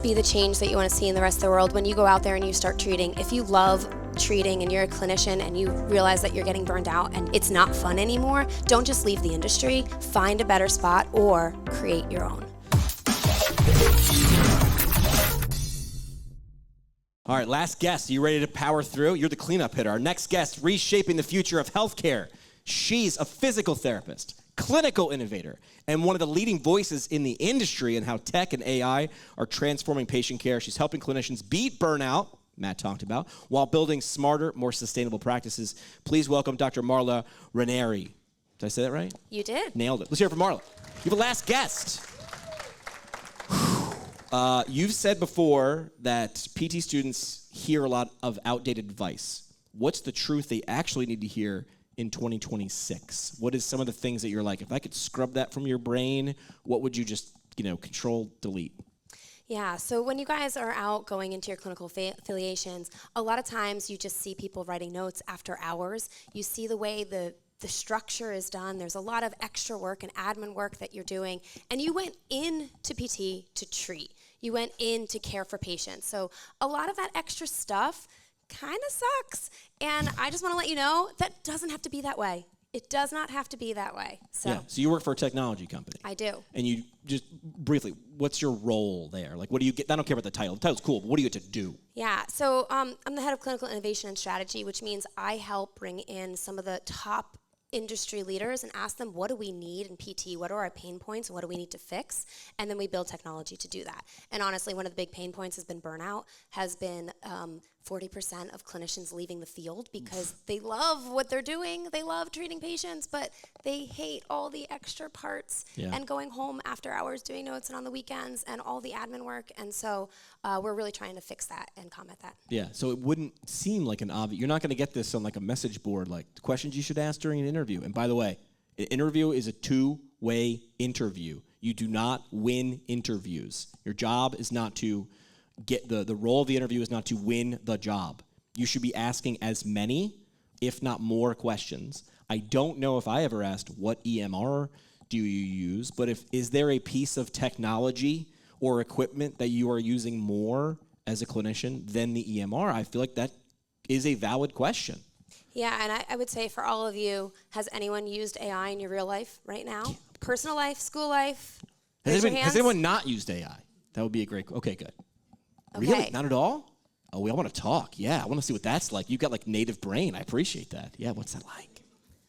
Be the change that you want to see in the rest of the world when you go out there and you start treating. If you love treating and you're a clinician and you realize that you're getting burned out and it's not fun anymore, don't just leave the industry. Find a better spot or create your own. All right, last guest. Are you ready to power through? You're the cleanup hitter. Our next guest, reshaping the future of healthcare. She's a physical therapist, clinical innovator, and one of the leading voices in the industry in how tech and AI are transforming patient care. She's helping clinicians beat burnout, Matt talked about, while building smarter, more sustainable practices. Please welcome Dr. Marla Ranieri. Did I say that right? You did. Nailed it. Let's hear it from Marla. You have a last guest. You've said before that PT students hear a lot of outdated advice. What's the truth they actually need to hear in 2026? What is some of the things that you're like, if I could scrub that from your brain, what would you just, control, delete? Yeah, so when you guys are out going into your clinical affiliations, a lot of times you just see people writing notes after hours. You see the way the structure is done. There's a lot of extra work and admin work that you're doing. And you went into PT to treat. You went in to care for patients. So a lot of that extra stuff kind of sucks. And I just want to let you know that doesn't have to be that way. It does not have to be that way. So you work for a technology company. I do. And you just briefly, what's your role there? Like, what do you get? I don't care about the title. The title's cool, but what do you get to do? Yeah, so I'm the head of clinical innovation and strategy, which means I help bring in some of the top industry leaders and ask them, what do we need in PT? What are our pain points? What do we need to fix? And then we build technology to do that. And honestly, one of the big pain points has been burnout, has been 40% of clinicians leaving the field because they love what they're doing. They love treating patients, but they hate all the extra parts and going home after hours doing notes and on the weekends and all the admin work. And so we're really trying to fix that and combat that. Yeah, so it wouldn't seem like an obvious, you're not going to get this on like a message board, like questions you should ask during an interview. And by the way, an interview is a two-way interview. You do not win interviews. Your job is not to get the role of the interview is not to win the job. You should be asking as many, if not more, questions. I don't know if I ever asked, what EMR do you use? But is there a piece of technology or equipment that you are using more as a clinician than the EMR? I feel like that is a valid question. Yeah, and I would say for all of you, has anyone used AI in your real life right now? Personal life, school life? Has anyone not used AI? That would be a great, okay, good. Okay. Really? Not at all? Oh, I want to talk. Yeah, I want to see what that's like. You've got like native brain. I appreciate that. Yeah, what's that like?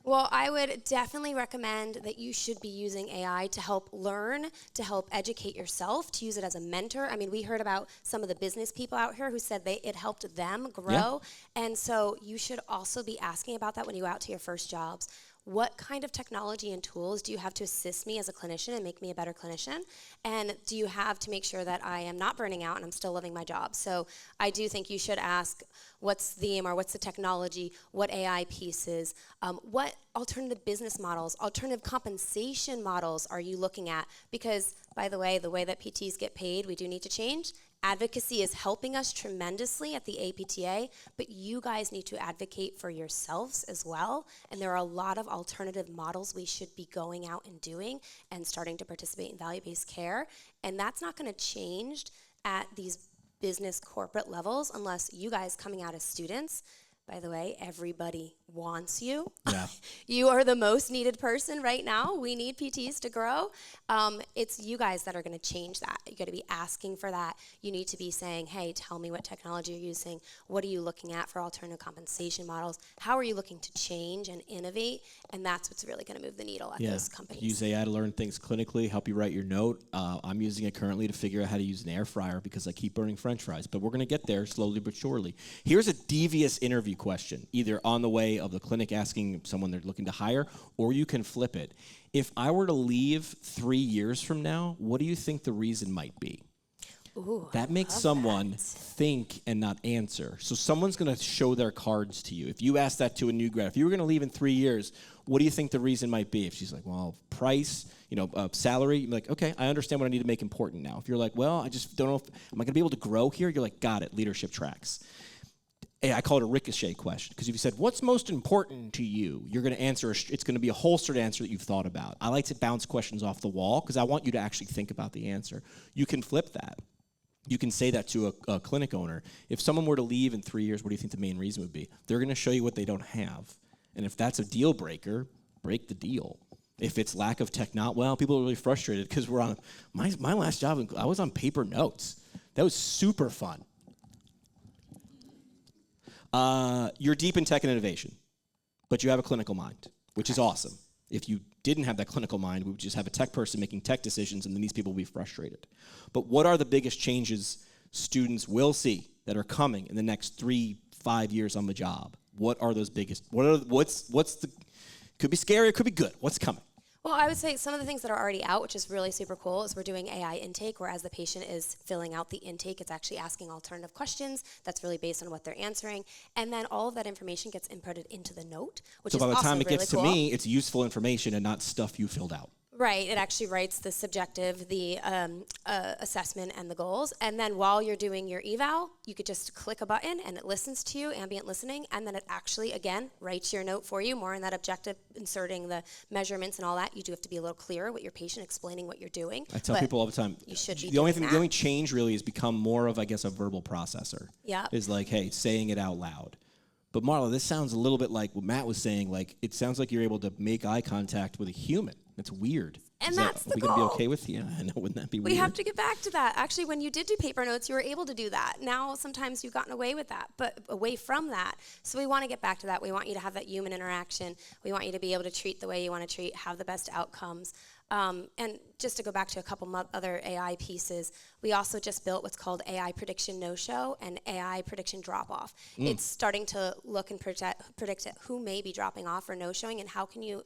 Well, I would definitely recommend that you should be using AI to help learn, to help educate yourself, to use it as a mentor. I mean, we heard about some of the business people out here who said it helped them grow. Yeah. And so you should also be asking about that when you go out to your first jobs. What kind of technology and tools do you have to assist me as a clinician and make me a better clinician? And do you have to make sure that I am not burning out and I'm still loving my job? So I do think you should ask, what's the EMR, what's the technology, what AI pieces, what alternative business models, alternative compensation models are you looking at? Because, by the way that PTs get paid, we do need to change. Advocacy is helping us tremendously at the APTA, but you guys need to advocate for yourselves as well. And there are a lot of alternative models we should be going out and doing and starting to participate in value-based care. And that's not going to change at these business corporate levels unless you guys coming out as students. By the way, everybody wants you. Yeah. You are the most needed person right now. We need PTs to grow. It's you guys that are going to change that. You got to be asking for that. You need to be saying, hey, tell me what technology you're using. What are you looking at for alternative compensation models? How are you looking to change and innovate? And that's what's really going to move the needle at those companies. Use AI to learn things clinically, help you write your note. I'm using it currently to figure out how to use an air fryer because I keep burning French fries. But we're going to get there slowly but surely. Here's a devious interview question, either on the way of the clinic asking someone they're looking to hire, or you can flip it. If I were to leave 3 years from now, what do you think the reason might be? Ooh, that makes someone think and not answer. So someone's going to show their cards to you. If you ask that to a new grad, if you were going to leave in 3 years, what do you think the reason might be? If she's like, well, price, salary, you're like, okay, I understand what I need to make important now. If you're like, well, I just don't know, am I going to be able to grow here? You're like, got it, leadership tracks. I call it a ricochet question, because if you said, what's most important to you, you're going to answer, it's going to be a holstered answer that you've thought about. I like to bounce questions off the wall, because I want you to actually think about the answer. You can flip that. You can say that to a clinic owner. If someone were to leave in 3 years, what do you think the main reason would be? They're going to show you what they don't have. And if that's a deal breaker, break the deal. If it's lack of technology, well, people are really frustrated because we're on, my last job, I was on paper notes. That was super fun. You're deep in tech and innovation, but you have a clinical mind, which is awesome. If you didn't have that clinical mind, we would just have a tech person making tech decisions, and then these people will be frustrated. But what are the biggest changes students will see that are coming in the next 3-5 years on the job? What are those biggest? What's the? Could be scary, it could be good. What's coming? Well, I would say some of the things that are already out, which is really super cool, is we're doing AI intake, where as the patient is filling out the intake, it's actually asking alternative questions that's really based on what they're answering. And then all of that information gets inputted into the note, which is also really cool. So by the time it gets to me, it's useful information and not stuff you filled out. Right, it actually writes the subjective, the assessment, and the goals. And then while you're doing your eval, you could just click a button and it listens to you, ambient listening, and then it actually, again, writes your note for you, more in that objective, inserting the measurements and all that. You do have to be a little clearer with your patient, explaining what you're doing. I tell people all the time, you should be the only change really is become more of, I guess, a verbal processor. Yeah. Is like, hey, saying it out loud. But Marla, this sounds a little bit like what Matt was saying. Like, it sounds like you're able to make eye contact with a human. That's weird. And that's the goal. Are we going to be okay with? Yeah, I know. Wouldn't that be weird? We have to get back to that. Actually, when you did do paper notes, you were able to do that. Now, sometimes you've gotten away with that, but away from that. So we want to get back to that. We want you to have that human interaction. We want you to be able to treat the way you want to treat, have the best outcomes. And just to go back to a couple other AI pieces, we also just built what's called AI prediction no-show and AI prediction drop-off. It's starting to look and predict who may be dropping off or no-showing, and how can you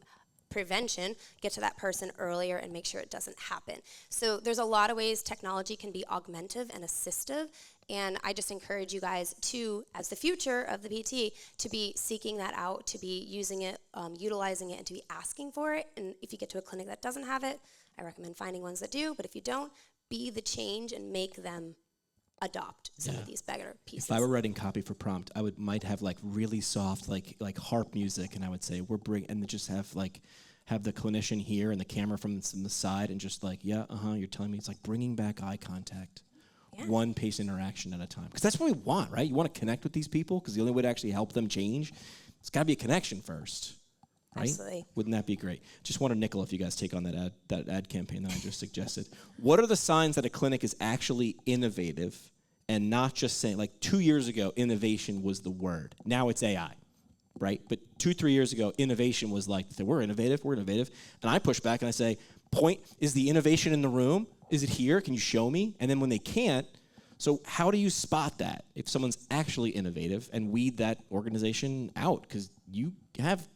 prevention, get to that person earlier and make sure it doesn't happen. So there's a lot of ways technology can be augmentative and assistive, and I just encourage you guys to, as the future of the PT, to be seeking that out, to be using it, utilizing it, and to be asking for it. And if you get to a clinic that doesn't have it, I recommend finding ones that do, but if you don't, be the change and make them adopt some of these better pieces. If I were writing copy for prompt, I might have like really soft like harp music, and I would say and just have the clinician here and the camera from the side, and just like, you're telling me, it's like bringing back eye contact, one patient interaction at a time, because that's what we want, right? You want to connect with these people, because the only way to actually help them change, it's got to be a connection first, right? Absolutely. Wouldn't that be great? Just want a nickel if you guys take on that ad campaign that I just suggested. What are the signs that a clinic is actually innovative and not just saying, like 2 years ago, innovation was the word. Now it's AI, right? But 2-3 years ago, innovation was like, we're innovative. And I push back and I say, is the innovation in the room? Is it here? Can you show me? And then when they can't, so how do you spot that if someone's actually innovative and weed that organization out? Because you have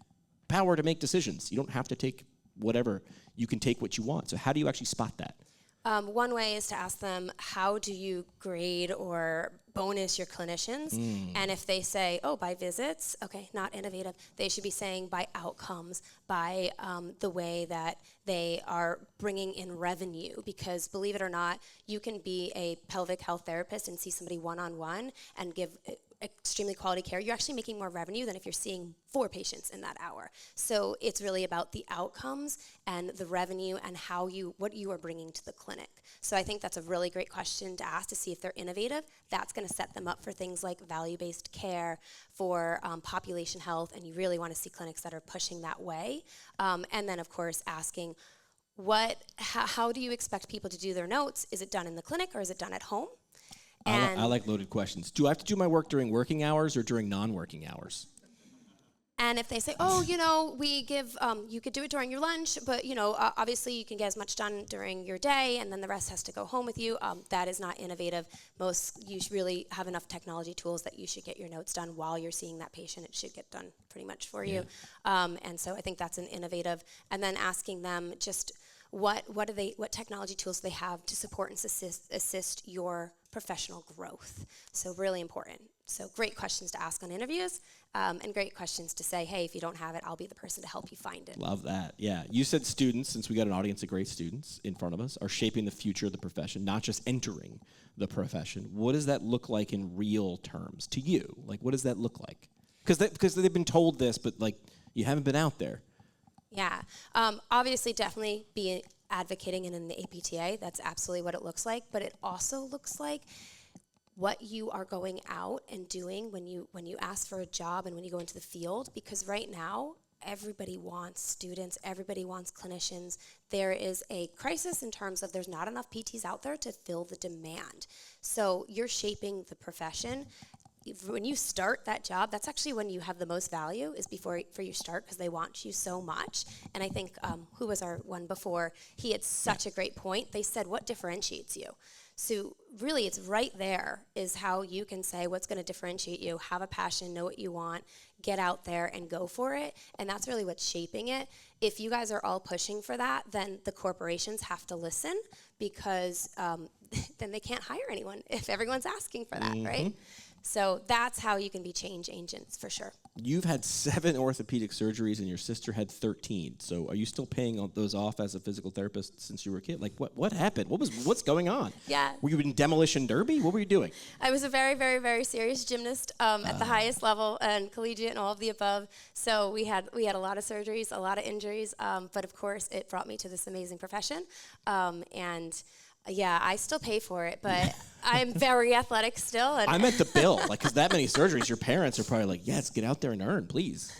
power to make decisions. You don't have to take whatever. You can take what you want. So how do you actually spot that? One way is to ask them, how do you grade or bonus your clinicians? And if they say, by visits, okay, not innovative, they should be saying by outcomes, by the way that they are bringing in revenue. Because believe it or not, you can be a pelvic health therapist and see somebody one-on-one and give extremely quality care. You're actually making more revenue than if you're seeing 4 patients in that hour. So it's really about the outcomes and the revenue and what you are bringing to the clinic. So I think that's a really great question to ask to see if they're innovative. That's going to set them up for things like value-based care, for population health, and you really want to see clinics that are pushing that way. And then, of course, asking, how do you expect people to do their notes? Is it done in the clinic or is it done at home? I like loaded questions. Do I have to do my work during working hours or during non-working hours? And if they say, we give, you could do it during your lunch, but, obviously you can get as much done during your day, and then the rest has to go home with you, that is not innovative. You should really have enough technology tools that you should get your notes done while you're seeing that patient. It should get done pretty much for you. And so I think that's an innovative. And then asking them just what technology tools do they have to support and assist your professional growth. So really important. So great questions to ask on interviews, and great questions to say, hey, if you don't have it, I'll be the person to help you find it. Love that. Yeah. You said students, since we got an audience of great students in front of us, are shaping the future of the profession, not just entering the profession. What does that look like in real terms to you? Like, what does that look like? Because they've been told this, but like you haven't been out there. Yeah. Obviously, definitely be advocating and in the APTA, that's absolutely what it looks like. But it also looks like what you are going out and doing when you ask for a job and when you go into the field. Because right now, everybody wants students, everybody wants clinicians. There is a crisis in terms of there's not enough PTs out there to fill the demand. So you're shaping the profession. When you start that job, that's actually when you have the most value, is before you start, because they want you so much. And I think, who was our one before? He had such a great point. They said, what differentiates you? So really, it's right there is how you can say what's going to differentiate you. Have a passion, know what you want, get out there and go for it. And that's really what's shaping it. If you guys are all pushing for that, then the corporations have to listen, because then they can't hire anyone if everyone's asking for that, right? So that's how you can be change agents, for sure. You've had 7 orthopedic surgeries, and your sister had 13. So are you still paying those off as a physical therapist since you were a kid? Like, what happened? What's going on? Yeah. Were you in demolition derby? What were you doing? I was a very, very, very serious gymnast at the highest level, and collegiate and all of the above. So we had a lot of surgeries, a lot of injuries, but of course it brought me to this amazing profession. Yeah, I still pay for it, but I'm very athletic still. And I meant the bill, because that many surgeries, your parents are probably like, yes, get out there and earn, please.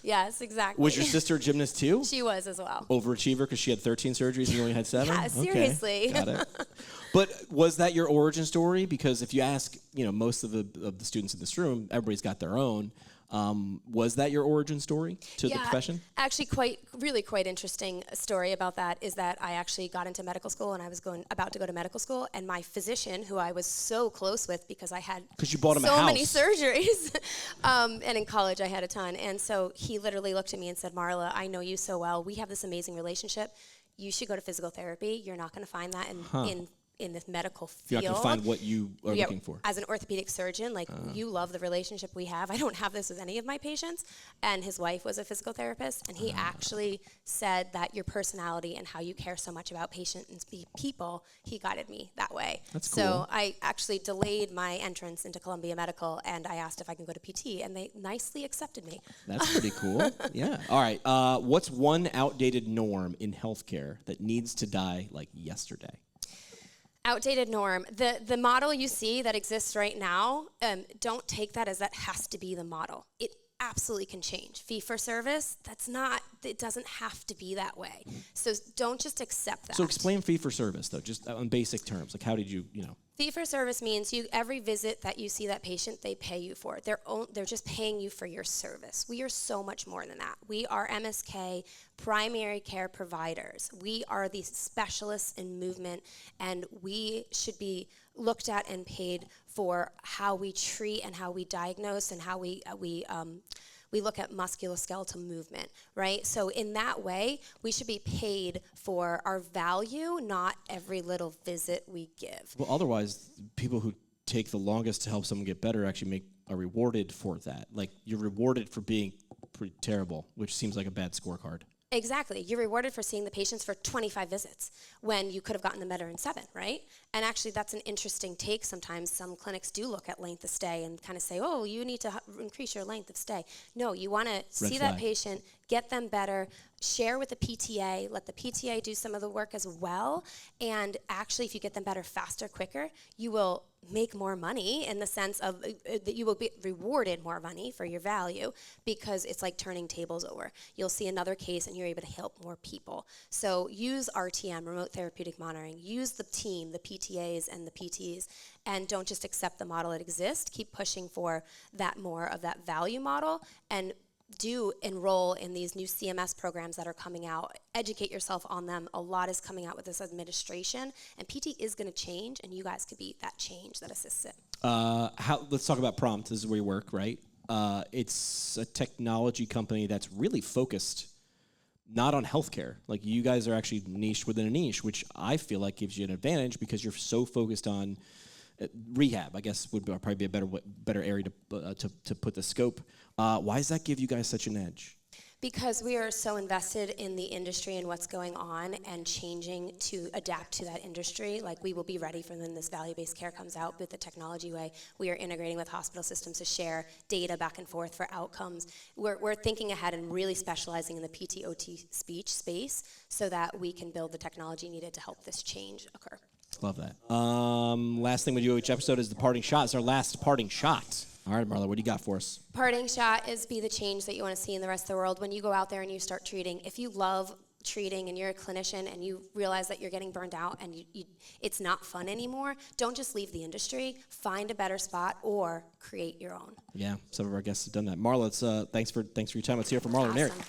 Yes, exactly. Was your sister a gymnast too? She was as well. Overachiever, because she had 13 surgeries and you only had 7? Yeah, seriously. Okay, got it. But was that your origin story? Because if you ask, most of the students in this room, everybody's got their own. Was that your origin story to the profession? Actually, quite interesting story about that is that I actually got into medical school, and I was about to go to medical school, and my physician, who I was so close with because I had you bought him a house. so many surgeries, and in college I had a ton, and so he literally looked at me and said, Marla, I know you so well. We have this amazing relationship. You should go to physical therapy. You're not going to find that in this medical field. You're not going to find what you are looking for. As an orthopedic surgeon, you love the relationship we have. I don't have this with any of my patients. And his wife was a physical therapist, and he actually said that your personality and how you care so much about patients and people, he guided me that way. That's cool. So I actually delayed my entrance into Columbia Medical, and I asked if I can go to PT, and they nicely accepted me. That's pretty cool. Yeah. All right. What's one outdated norm in healthcare that needs to die like yesterday? Outdated norm. The model you see that exists right now, don't take that as that has to be the model. It absolutely can change. Fee for service, it doesn't have to be that way. So don't just accept that. So explain fee for service, though, just on basic terms. Like, how did you. Fee for service means every visit that you see that patient, they pay you for it. They're just paying you for your service. We are so much more than that. We are MSK primary care providers. We are the specialists in movement, and we should be looked at and paid for how we treat and how we diagnose and how we look at musculoskeletal movement, right? So in that way, we should be paid for our value, not every little visit we give. Well, otherwise, people who take the longest to help someone get better actually are rewarded for that. Like, you're rewarded for being pretty terrible, which seems like a bad scorecard. Exactly. You're rewarded for seeing the patients for 25 visits when you could have gotten them better in 7, right? And actually, that's an interesting take. Sometimes some clinics do look at length of stay and kind of say, oh, you need to increase your length of stay. No, you want to see that patient, get them better, share with the PTA, let the PTA do some of the work as well. And actually, if you get them better faster, quicker, you will make more money in the sense of that you will be rewarded more money for your value, because it's like turning tables over. You'll see another case and you're able to help more people. So use RTM, remote therapeutic monitoring. Use the team, the PTAs and the PTs, and don't just accept the model that exists. Keep pushing for that more of that value model, and do enroll in these new CMS programs that are coming out. Educate yourself on them. A lot is coming out with this administration, and PT is going to change, and you guys could be that change that assists it. Let's talk about Prompt. This is where you work, right? It's a technology company that's really focused not on healthcare. Like, you guys are actually niche within a niche, which I feel like gives you an advantage because you're so focused on rehab, I guess, would probably be a better area to put the scope. Why does that give you guys such an edge? Because we are so invested in the industry and what's going on and changing to adapt to that industry, like we will be ready for when this value-based care comes out with the technology way. We are integrating with hospital systems to share data back and forth for outcomes. We're thinking ahead and really specializing in the PT-OT speech space so that we can build the technology needed to help this change occur. Love that. Last thing we do each episode is the parting shot. It's our last parting shot. All right, Marla, what do you got for us? Parting shot is be the change that you want to see in the rest of the world. When you go out there and you start treating, if you love treating and you're a clinician and you realize that you're getting burned out and it's not fun anymore, don't just leave the industry. Find a better spot or create your own. Yeah, some of our guests have done that. Marla, thanks for your time. Let's hear from Marla Ranieri. Awesome.